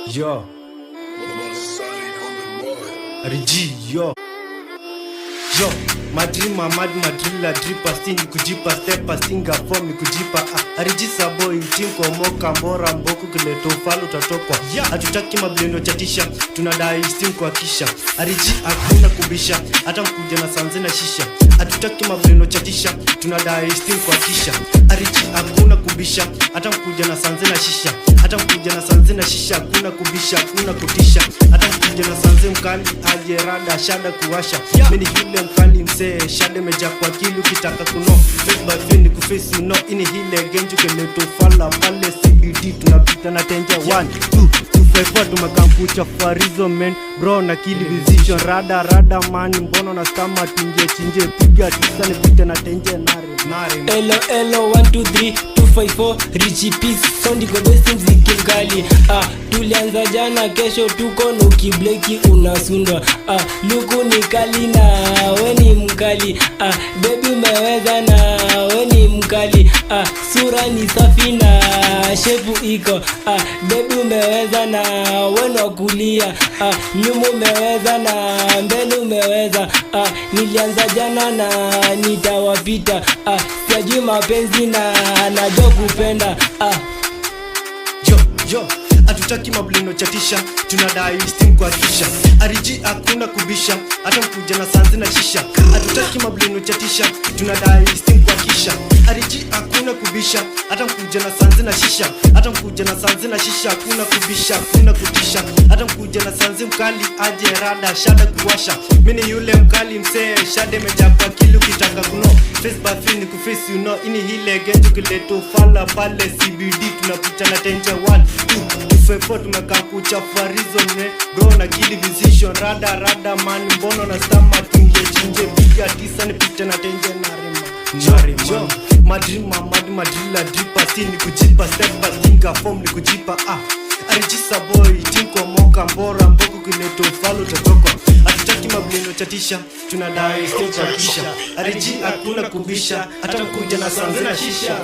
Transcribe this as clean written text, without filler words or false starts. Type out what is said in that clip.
Yo Riji yo Madrima madrilla dripa stingi kujipa stepa stinga form ni kujipa Riji saboy tinko moka mbora mboku kileto falu tatokwa hatutaki mablendo chatisha tunadai sting kwa kisha Riji hakuna kubisha hata mkuja na sanze na shisha hatutaki mablendo chatisha tunadai sting kwa kisha Riji hakuna kubisha hata mkuja na sanze na shisha hata mkuja na sanze na shisha hakuna kubisha hakuna kutisha hata mkuja na sanze mkali aje rada shada kuwasha mimi yule mkali msee shade meja kwa kili ukitaka kuno face by face ni kuface you know ini hile genju keleto fala pale CBD tunapita na tenja 1 2 254 tumekampucha farizo men bro na kili vision rada man mbono na skama tinje chinje piga tisa nipite na tenje nare Hello 1 2 3 254 Richie Peace sound iko best mziki mkali tulianza jana kesho tuko no kibleki unasundwa luku ni kali na we ni mkali baby umeweza na we ni mkali sura ni safi na shepu iko baby umeweza na we na kulia nyuma umeweza na mbele umeweza nilianza jana na nitawapita sijui mapenzi na najua kupenda Yo hatutaki mableno chatisha tunadai sting kwa kisha Riji hakuna kubisha hata mkuja na sanze na shisha hatutaki mableno chatisha tunadai sting kwa kisha Riji hakuna kubisha hata mkuja na sanze na shisha hata mkuja na sanze na shisha hakuna kubisha hakuna kutisha hata mkuja na sanze mkali aje rada shada kuwasha mimi yule mkali msee shade meja kwa kili ukitaka kuno face by face ni kuface you know ini hile genju kileto fala pale CBD tunapita na tenja 1 2 tumekaa kuchafarizo ne bro na kili vision rada man mbono na stama tinge chinje piga tisa nipite na tenje narima madrilla dripa sini kujipa stepa stinga form ni kujipa Riji saboy tinko moka mbora mboku kileto falu tatokwa hatutaki mablendo chatisha tunadai stage kisha Riji hakuna kubisha hata mkuja na sanze na shisha